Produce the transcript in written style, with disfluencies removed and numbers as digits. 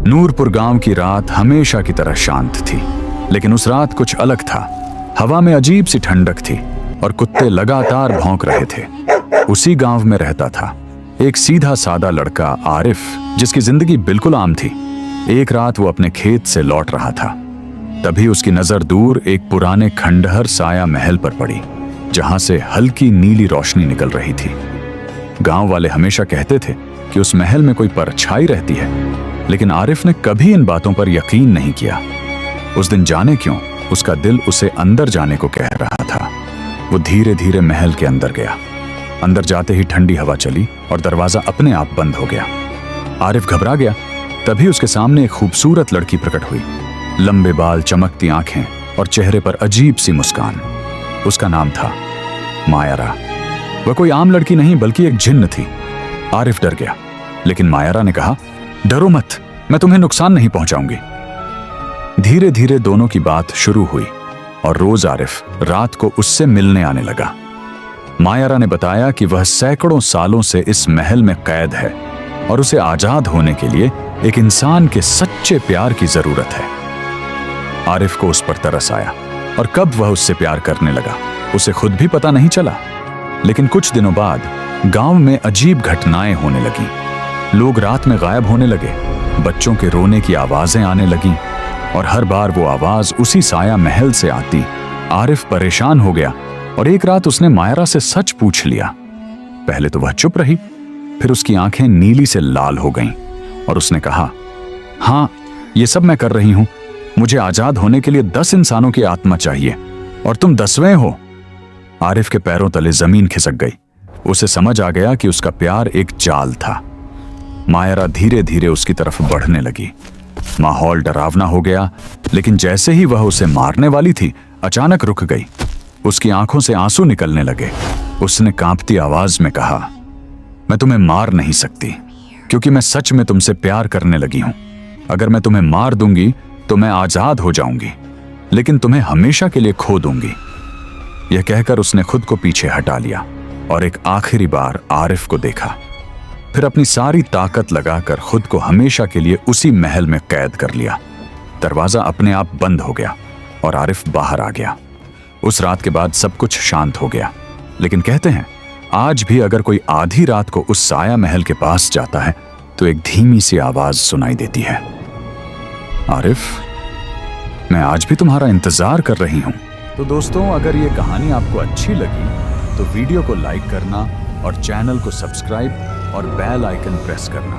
नूरपुर गांव की रात हमेशा की तरह शांत थी, लेकिन उस रात कुछ अलग था। हवा में अजीब सी ठंडक थी और कुत्ते लगातार भौंक रहे थे। उसी गांव में रहता था एक सीधा सादा लड़का आरिफ, जिसकी जिंदगी बिल्कुल आम थी। एक रात वो अपने खेत से लौट रहा था, तभी उसकी नजर दूर एक पुराने खंडहर साया महल पर पड़ी, जहां से हल्की नीली रोशनी निकल रही थी। गांव वाले हमेशा कहते थे कि उस महल में कोई परछाई रहती है, लेकिन आरिफ ने कभी इन बातों पर यकीन नहीं किया। उस दिन जाने क्यों उसका दिल उसे अंदर जाने को कह रहा था। वो धीरे धीरे महल के अंदर गया। अंदर जाते ही ठंडी हवा चली और दरवाजा अपने आप बंद हो गया। आरिफ घबरा गया। तभी उसके सामने एक खूबसूरत लड़की प्रकट हुई, लंबे बाल, चमकती आंखें और चेहरे पर अजीब सी मुस्कान। उसका नाम था मायरा। वह कोई आम लड़की नहीं बल्कि एक जिन्न थी। आरिफ डर गया, लेकिन मायरा ने कहा, डरो मत, मैं तुम्हें नुकसान नहीं पहुंचाऊंगी। धीरे धीरे दोनों की बात शुरू हुई और रोज आरिफ रात को उससे मिलने आने लगा। मायरा ने बताया कि वह सैकड़ों सालों से इस महल में कैद है और उसे आजाद होने के लिए एक इंसान के सच्चे प्यार की जरूरत है। आरिफ को उस पर तरस आया और कब वह उससे प्यार करने लगा उसे खुद भी पता नहीं चला। लेकिन कुछ दिनों बाद गांव में अजीब घटनाएं होने लगीं। लोग रात में गायब होने लगे, बच्चों के रोने की आवाजें आने लगीं और हर बार वो आवाज उसी साया महल से आती। आरिफ परेशान हो गया और एक रात उसने मायरा से सच पूछ लिया। पहले तो वह चुप रही, फिर उसकी आंखें नीली से लाल हो गईं और उसने कहा, हाँ, ये सब मैं कर रही हूं। मुझे आजाद होने के लिए 10 इंसानों की आत्मा चाहिए और तुम 10वें हो। आरिफ के पैरों तले जमीन खिसक गई। उसे समझ आ गया कि उसका प्यार एक जाल था। मायरा धीरे धीरे उसकी तरफ बढ़ने लगी। माहौल डरावना हो गया, लेकिन जैसे ही वह उसे मारने वाली थी, अचानक रुक गई। उसकी आंखों से आंसू निकलने लगे। उसने कांपती आवाज में कहा, मैं तुम्हें मार नहीं सकती, क्योंकि मैं सच में तुमसे प्यार करने लगी हूं। अगर मैं तुम्हें मार दूंगी तो मैं आजाद हो जाऊंगी, लेकिन तुम्हें हमेशा के लिए खो दूंगी। यह कहकर उसने खुद को पीछे हटा लिया और एक आखिरी बार आरिफ को देखा। फिर अपनी सारी ताकत लगाकर खुद को हमेशा के लिए उसी महल में कैद कर लिया। दरवाजा अपने आप बंद हो गया और आरिफ बाहर आ गया। उस रात के बाद सब कुछ शांत हो गया, लेकिन कहते हैं आज भी अगर कोई आधी रात को उस साया महल के पास जाता है तो एक धीमी सी आवाज सुनाई देती है, आरिफ, मैं आज भी तुम्हारा इंतजार कर रही हूं। तो दोस्तों, अगर ये कहानी आपको अच्छी लगी तो वीडियो को लाइक करना और चैनल को सब्सक्राइब और बेल आइकन प्रेस करना।